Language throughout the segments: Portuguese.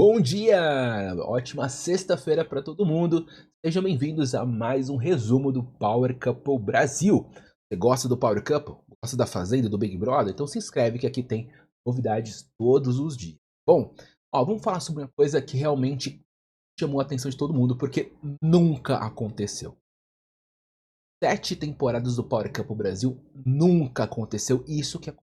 Bom dia! Ótima sexta-feira para todo mundo. Sejam bem-vindos a mais um resumo do Power Couple Brasil. Você gosta do Power Couple? Gosta da Fazenda, do Big Brother? Então se inscreve que aqui tem novidades todos os dias. Bom, vamos falar sobre uma coisa que realmente chamou a atenção de todo mundo, porque nunca aconteceu. 7 temporadas do Power Couple Brasil, nunca aconteceu isso que aconteceu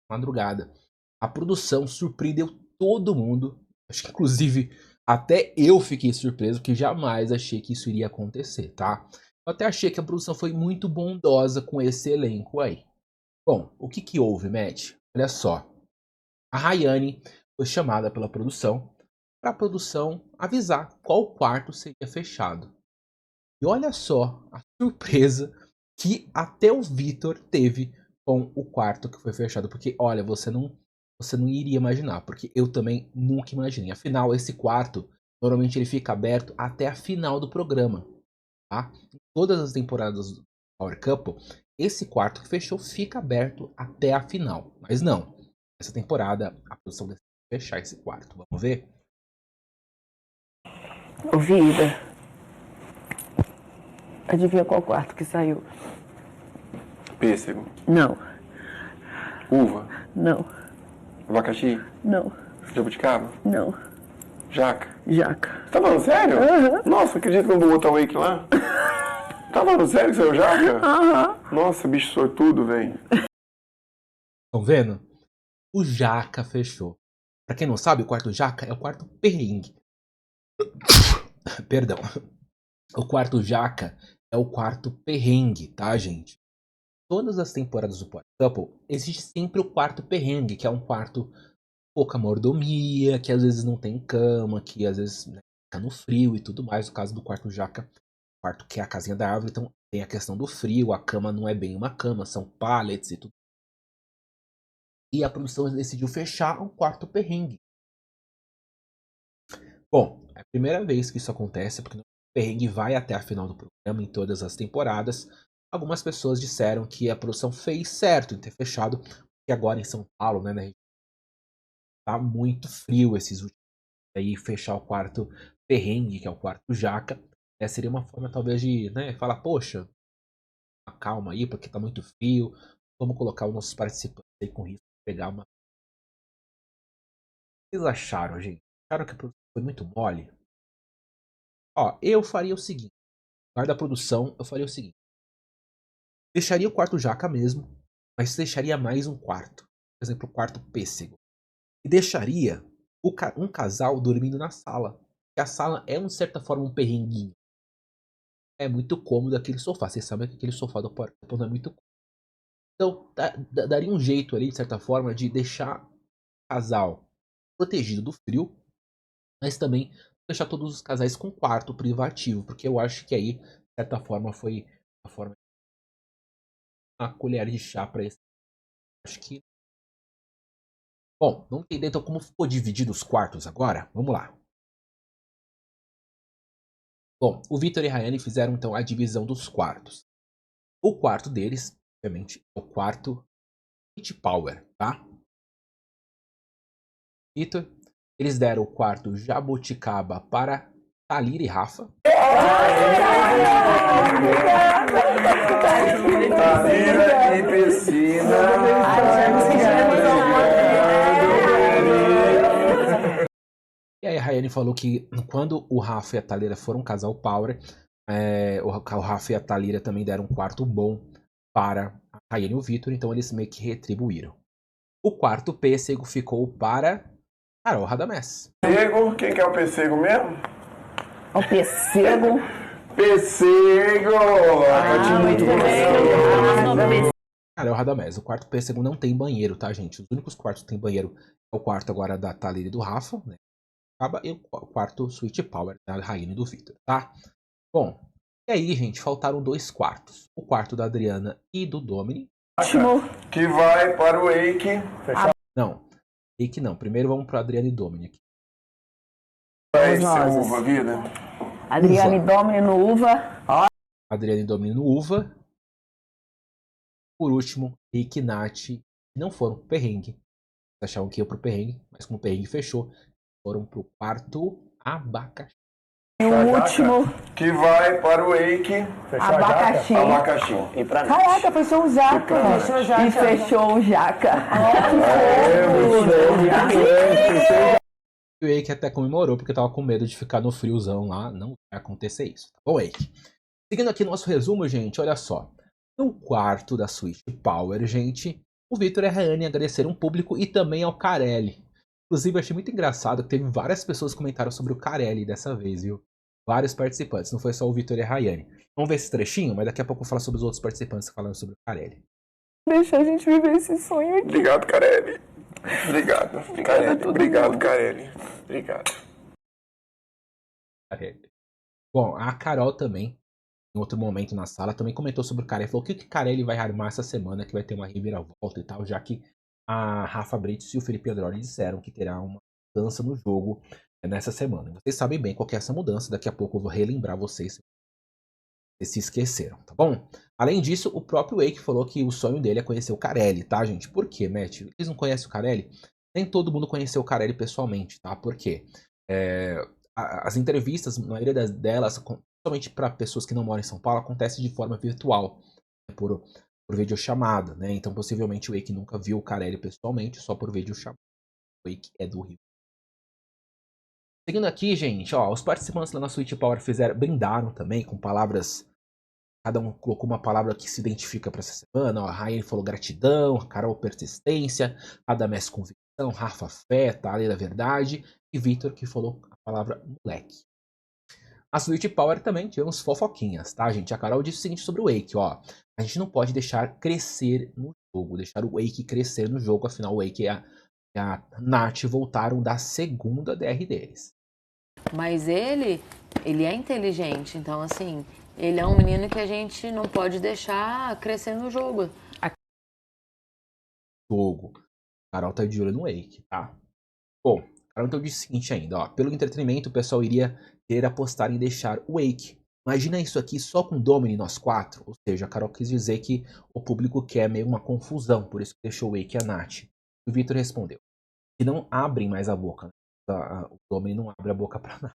na madrugada. A produção surpreendeu todo mundo. Acho que inclusive até eu fiquei surpreso, porque jamais achei que isso iria acontecer, tá? Eu até achei que a produção foi muito bondosa com esse elenco aí. Bom, o que houve, Matt? Olha só. A Rayane foi chamada pela produção para a produção avisar qual quarto seria fechado. E olha só a surpresa que até o Vitor teve com o quarto que foi fechado. Porque, olha, você não iria imaginar, porque eu também nunca imaginei. Afinal, esse quarto, normalmente ele fica aberto até a final do programa, tá? Em todas as temporadas do Power Couple, esse quarto que fechou fica aberto até a final. Mas não, essa temporada a produção decidiu fechar esse quarto. Vamos ver? Ô, Vida, adivinha qual quarto que saiu? Pêssego, Não, uva, não, abacaxi, não, jabuticaba, não. jaca. Jaca. Você tá falando sério? Aham. Nossa, acredito no Botar Wake lá? Tá falando sério que saiu jaca? Aham. Nossa, bicho sortudo, velho. Estão vendo? O Jaca fechou. Pra quem não sabe, o quarto Jaca é o quarto perrengue. Perdão. O quarto Jaca é o quarto perrengue, tá, gente? Todas as temporadas do Power Couple, existe sempre o quarto perrengue, que é um quarto pouca mordomia, que às vezes não tem cama, que às vezes, né, fica no frio e tudo mais. No caso do quarto Jaca, quarto que é a casinha da árvore, então tem a questão do frio, a cama não é bem uma cama, são pallets e tudo. E a produção decidiu fechar um quarto perrengue. Bom, é a primeira vez que isso acontece, porque o perrengue vai até a final do programa em todas as temporadas. Algumas pessoas disseram que a produção fez certo em ter fechado, porque agora em São Paulo, né, tá muito frio esses últimos dias. Aí fechar o quarto perrengue, que é o quarto jaca, seria uma forma talvez de, né, falar, poxa, calma aí, porque tá muito frio, vamos colocar os nossos participantes aí com risco de pegar uma. O que vocês acharam, gente? Acharam que a produção foi muito mole? Ó, eu faria o seguinte. No lugar da produção, eu faria o seguinte. Deixaria o quarto jaca mesmo, mas deixaria mais um quarto. Por exemplo, o quarto pêssego. E deixaria um casal dormindo na sala. Porque a sala é, de certa forma, um perrenguinho. É muito cômodo aquele sofá. Vocês sabem que aquele sofá do Power Couple não é muito cômodo. Então, daria um jeito ali, de certa forma, de deixar o casal protegido do frio, mas também deixar todos os casais com quarto privativo. Porque eu acho que aí, de certa forma, foi a forma de uma colher de chá para esse. Acho que. Bom, vamos entender então como ficou dividido os quartos agora? Vamos lá. Bom, o Vitor e a Rayane fizeram então a divisão dos quartos. O quarto deles, obviamente, é o quarto Sweet Power, tá? Vitor, eles deram o quarto Jabuticaba para Thalira e Rafa. Thalira e piscina. E aí a Rayane falou que quando o Rafa e a Thalira foram um casal Power, o Rafa e a Thalira também deram um quarto bom para a Rayane e o Vitor, então eles meio que retribuíram. O quarto pêssego ficou para Carol Radamés. Pêssego, quem que é o pêssego mesmo? O pêssego. Pêssego! Muito bem. Carol Radamés. O quarto pêssego não tem banheiro, tá, gente? Os únicos quartos que tem banheiro é o quarto agora da Thalira e do Rafa, né? E o quarto Sweet Power da Raine e do Victor, tá? Bom, e aí, gente, faltaram 2 quartos. O quarto da Adriana e do Domini. Que vai para o Wake. Não, Rick não. Primeiro vamos pro Adriana e Domini aqui. Vai ser nozes. uva, vida. Adriane Uva. Domini no uva. Adriana e Domini no Uva. Por último, Rick e Nath não foram pro perrengue. Achavam que ia pro perrengue, mas como o perrengue fechou, foram pro quarto abacaxi. E o último, Que vai para o Wake. abacaxi. Abacaxi. E pra Caraca, fechou o jaca. E fechou o jaca. E o Wake até comemorou porque tava com medo de ficar no friozão lá. Não vai acontecer isso, tá bom, Wake? Seguindo aqui nosso resumo, gente, olha só. No quarto da Switch Power, gente, o Vitor e a Rayane agradeceram o público e também ao Carelli. Inclusive, eu achei muito engraçado que teve várias pessoas que comentaram sobre o Carelli dessa vez, viu? Vários participantes, não foi só o Vitor e a Rayane. Vamos ver esse trechinho, mas daqui a pouco eu vou falar sobre os outros participantes que falaram sobre o Carelli. Deixa a gente viver esse sonho aqui. Obrigado, Carelli. Obrigado, Carelli. Obrigado, Carelli. Obrigado. Carelli. Bom, a Carol também, em outro momento na sala, também comentou sobre o Carelli. Falou que o Carelli vai armar essa semana, que vai ter uma reviravolta e tal, já que a Rafa Brites e o Felipe Androli disseram que terá uma mudança no jogo nessa semana. Vocês sabem bem qual que é essa mudança, daqui a pouco eu vou relembrar vocês se esqueceram, tá bom? Além disso, o próprio Wake falou que o sonho dele é conhecer o Carelli, tá, gente? Por quê, Matt? Eles não conhecem o Carelli? Nem todo mundo conheceu o Carelli pessoalmente, tá? Por quê? As entrevistas, a maioria delas, principalmente para pessoas que não moram em São Paulo, acontece de forma virtual, né, por videochamada, né? Então, possivelmente, o Wake nunca viu o Carelli pessoalmente, só por videochamada. O Wake é do Rio. Seguindo aqui, gente, ó, os participantes da nossa Switch Power brindaram também com palavras. Cada um colocou uma palavra que se identifica para essa semana. Ó, a Rayane falou gratidão, a Carol persistência, a Dames convicção, Rafa fé, Thalia da verdade e Vitor que falou a palavra moleque. A Switch Power também tivemos fofoquinhas, tá, gente? A Carol disse o seguinte sobre o Wake, ó. A gente não pode deixar crescer no jogo, deixar o Wake crescer no jogo, afinal o Wake e a Nath voltaram da segunda DR deles. Mas ele é inteligente, então assim, ele é um menino que a gente não pode deixar crescer no jogo. Carol tá de olho no Wake, tá? Bom, Carol então disse o seguinte ainda, ó. Pelo entretenimento, o pessoal iria querer apostar em deixar o Wake. Imagina isso aqui só com Domini nós quatro. Ou seja, a Carol quis dizer que o público quer meio uma confusão, por isso que deixou o Wake e a Nath. E o Vitor respondeu que não abrem mais a boca. Né? O Domini não abre a boca pra nada.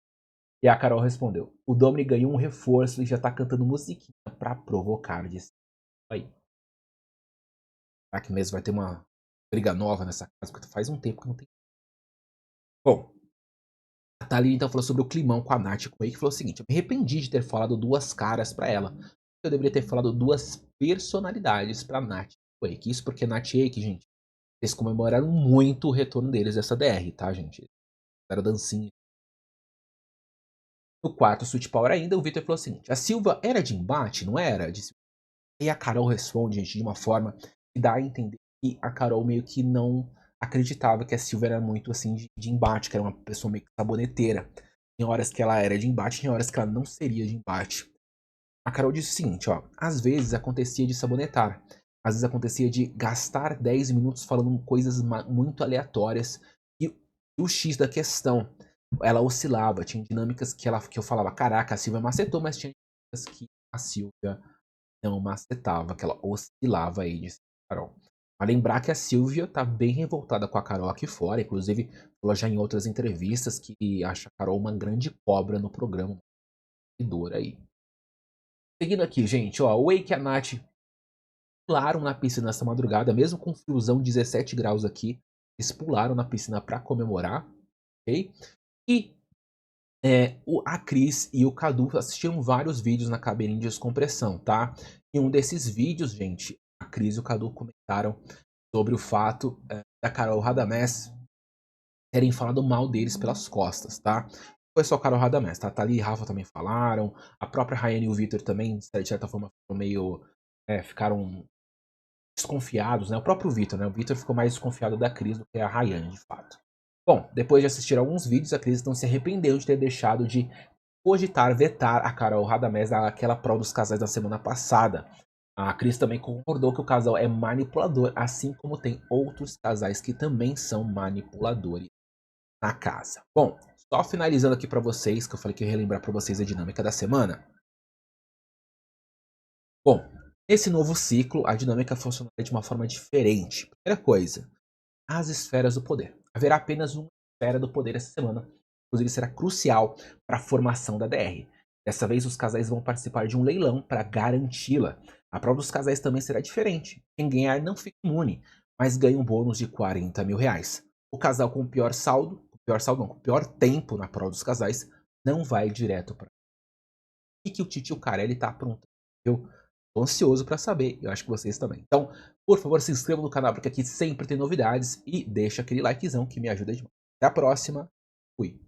E a Carol respondeu: o Domini ganhou um reforço e já tá cantando musiquinha pra provocar. Disse aí. Será que mesmo vai ter uma briga nova nessa casa? Porque faz um tempo que não tem. Bom, a Thalia então falou sobre o climão com a Nath e com o Wake. Falou o seguinte: eu me arrependi de ter falado duas caras pra ela. Eu deveria ter falado duas personalidades pra Nath e Wake. Isso porque Nath e Wake, gente, eles comemoraram muito o retorno deles dessa DR, tá, gente? Era dancinha. No quarto Switch Power ainda, o Vitor falou o seguinte: a Silva era de embate, não era? E a Carol responde, gente, de uma forma que dá a entender que a Carol meio que não acreditava que a Silva era muito assim de embate, que era uma pessoa meio que saboneteira. Em horas que ela era de embate, em horas que ela não seria de embate. A Carol disse o seguinte, ó: às vezes acontecia de sabonetar, às vezes acontecia de gastar 10 minutos falando coisas muito aleatórias e o X da questão, ela oscilava, tinha dinâmicas que eu falava, caraca, a Silvia macetou, mas tinha dinâmicas que a Silvia não macetava, que ela oscilava aí, disse a Carol. Vai lembrar que a Silvia tá bem revoltada com a Carol aqui fora, inclusive falou já em outras entrevistas que acha a Carol uma grande cobra no programa. Aí. Seguindo aqui, gente, ó, o Wake e a Nath pularam na piscina nessa madrugada, mesmo com friozão 17 graus aqui, eles pularam na piscina para comemorar, ok? E a Cris e o Cadu assistiram vários vídeos na cabine de descompressão, tá? Em um desses vídeos, gente, a Cris e o Cadu comentaram sobre o fato da Carol Radamés terem falado mal deles pelas costas, tá? Não foi só a Carol Radamés, tá? Thalia e Rafa também falaram, a própria Rayane e o Vitor também, de certa forma, ficaram desconfiados, né? O próprio Vitor, né? O Vitor ficou mais desconfiado da Cris do que a Rayane, de fato. Bom, depois de assistir alguns vídeos, a Cris então se arrependeu de ter deixado de cogitar, vetar a Carol Radamés naquela prova dos casais da semana passada. A Cris também concordou que o casal é manipulador, assim como tem outros casais que também são manipuladores na casa. Bom, só finalizando aqui pra vocês, que eu falei que eu ia relembrar pra vocês a dinâmica da semana. Bom, nesse novo ciclo, a dinâmica funcionará de uma forma diferente. Primeira coisa, as esferas do poder. Haverá apenas uma Esfera do Poder essa semana. Inclusive será crucial para a formação da DR. Dessa vez os casais vão participar de um leilão para garanti-la. A prova dos casais também será diferente. Quem ganhar não fica imune, mas ganha um bônus de 40 mil reais. O casal com o pior saldo, com o pior tempo na prova dos casais, não vai direto para o que o Titio Carelli tá aprontando. Eu tô ansioso para saber, eu acho que vocês também. Então, por favor, se inscrevam no canal, porque aqui sempre tem novidades e deixa aquele likezão que me ajuda demais. Até a próxima, fui!